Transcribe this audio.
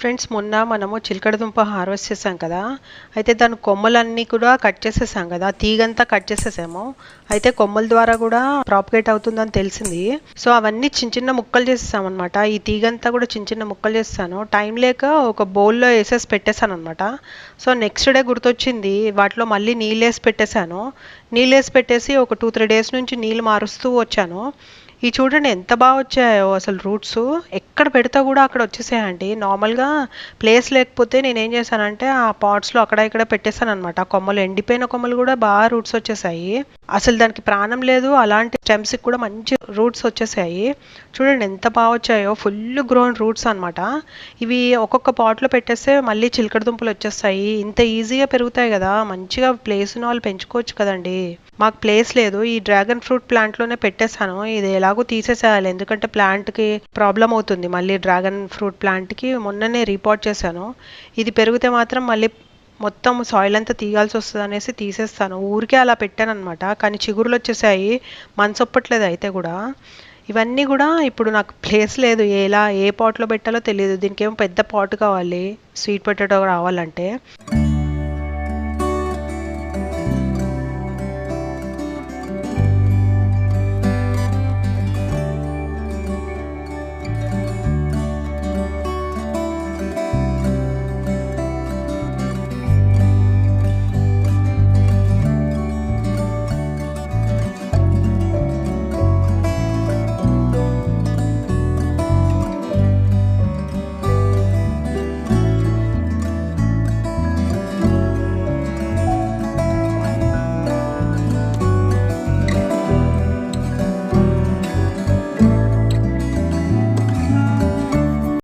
Friends, మొన్న మనము చిలకడ దుంప హార్వెస్ట్ చేసాం కదా. అయితే దాని కొమ్మలన్నీ కూడా కట్ చేసేసాం కదా, తీగంతా కట్ చేసేసాము. అయితే కొమ్మల ద్వారా కూడా ప్రాపగేట్ అవుతుందని తెలిసింది. సో అవన్నీ చిన్న చిన్న ముక్కలు చేసేసాం అనమాట. ఈ తీగంతా కూడా చిన్న చిన్న ముక్కలు చేస్తాను. టైం లేక ఒక బౌల్లో వేసేసి పెట్టేశాను అనమాట. సో నెక్స్ట్ డే గుర్తొచ్చింది, వాటిలో మళ్ళీ నీళ్ళు వేసి పెట్టేశాను. నీళ్ళు వేసి పెట్టేసి ఒక 2-3 డేస్ నుంచి నీళ్ళు మారుస్తూ వచ్చాను. ఈ చూడండి ఎంత బాగా వచ్చాయో అసలు రూట్స్. ఎక్కడ పెడితే కూడా అక్కడ వచ్చేసాయండి. నార్మల్గా ప్లేస్ లేకపోతే నేను ఏం చేశానంటే ఆ పాట్స్లో అక్కడ ఇక్కడ పెట్టేశాను అనమాట. కొమ్మలు, ఎండిపోయిన కొమ్మలు కూడా బాగా రూట్స్ వచ్చేసాయి. అసలు దానికి ప్రాణం లేదు, అలాంటి స్టెమ్స్కి కూడా మంచి రూట్స్ వచ్చేసాయి. చూడండి ఎంత బాగా వచ్చాయో, ఫుల్ గ్రోన్ రూట్స్ అనమాట. ఇవి ఒక్కొక్క పాట్లో పెట్టేస్తే మళ్ళీ చిలకడ దుంపలు వచ్చేస్తాయి. ఇంత ఈజీగా పెరుగుతాయి కదా, మంచిగా ప్లేస్ ఉన్న వాళ్ళు పెంచుకోవచ్చు కదండి. మాకు ప్లేస్ లేదు, ఈ డ్రాగన్ ఫ్రూట్ ప్లాంట్లోనే పెట్టేశాను. ఇది ఎలాగో తీసేసేయాలి, ఎందుకంటే ప్లాంట్కి ప్రాబ్లం అవుతుంది. మళ్ళీ డ్రాగన్ ఫ్రూట్ ప్లాంట్కి మొన్ననే రీపాట్ చేశాను. ఇది పెరిగితే మాత్రం మళ్ళీ మొత్తం సాయిల్ అంతా తీయాల్సి వస్తుంది అనేసి తీసేస్తాను. ఊరికే అలా పెట్టాను అనమాట. కానీ చిగురులు వచ్చేసాయి, మనసొప్పట్లేదు అయితే కూడా. ఇవన్నీ కూడా ఇప్పుడు నాకు ప్లేస్ లేదు, ఏ పాట్లో పెట్టాలో తెలియదు. దీనికి ఏమో పెద్ద పాట్ కావాలి స్వీట్ పొటాటో రావాలంటే.